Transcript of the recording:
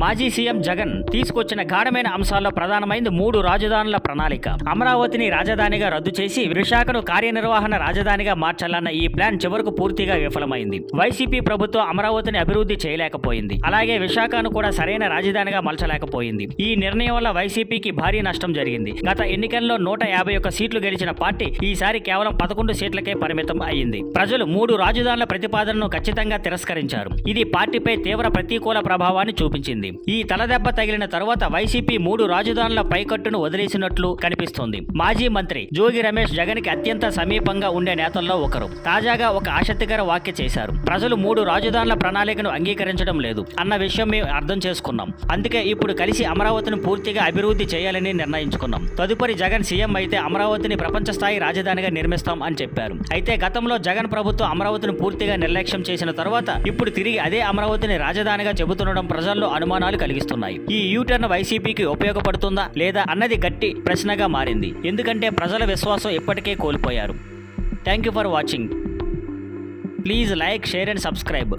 మాజీ సీఎం జగన్ తీసుకొచ్చిన గాఢమైన అంశాల్లో ప్రధానమైంది 3 రాజధానుల ప్రణాళిక. అమరావతిని రాజధానిగా రద్దు చేసి విశాఖను కార్యనిర్వహణ రాజధానిగా మార్చాలన్న ఈ ప్లాన్ చివరకు పూర్తిగా విఫలమైంది. వైసీపీ ప్రభుత్వం అమరావతిని అభివృద్ధి చేయలేకపోయింది. అలాగే విశాఖను కూడా సరైన రాజధానిగా మలచలేకపోయింది. ఈ నిర్ణయం వల్ల వైసీపీకి భారీ నష్టం జరిగింది. గత ఎన్నికల్లో 151 సీట్లు గెలిచిన పార్టీ ఈసారి కేవలం 11 సీట్లకే పరిమితం అయ్యింది. ప్రజలు 3 రాజధానుల ప్రతిపాదనను ఖచ్చితంగా తిరస్కరించారు. ఇది పార్టీపై తీవ్ర ప్రతికూల ప్రభావాన్ని చూపించింది. ఈ తలదెబ్బ తగిలిన తరువాత వైసీపీ 3 రాజధానుల పైకట్టును వదిలేసినట్లు కనిపిస్తోంది. మాజీ మంత్రి జోగి రమేష్ జగన్ కి అత్యంత సమీపంగా ఉండే నేతల్లో ఒకరు. తాజాగా ఒక ఆసక్తికర వ్యాఖ్య చేశారు. ప్రజలు 3 రాజధానుల ప్రణాళికను అంగీకరించడం లేదు అన్న విషయం మేము అర్థం చేసుకున్నాం. అందుకే ఇప్పుడు కలిసి అమరావతిని పూర్తిగా అభివృద్ధి చేయాలని నిర్ణయించుకున్నాం. తదుపరి జగన్ సీఎం అయితే అమరావతిని ప్రపంచ స్థాయి రాజధానిగా నిర్మిస్తాం అని చెప్పారు. అయితే గతంలో జగన్ ప్రభుత్వం అమరావతిని పూర్తిగా నిర్లక్ష్యం చేసిన తర్వాత ఇప్పుడు తిరిగి అదే అమరావతిని రాజధానిగా చెబుతుండడం ప్రజల్లో అనుమానాలు కలిగిస్తున్నాయి. ఈ యూటర్న్ వైసీపీకి ఉపయోగపడుతుందా లేదా అన్నది గట్టి ప్రశ్నగా మారింది. ఎందుకంటే ప్రజల విశ్వాసం ఇప్పటికే కోల్పోయారు. Thank you for watching. Please like, share and subscribe.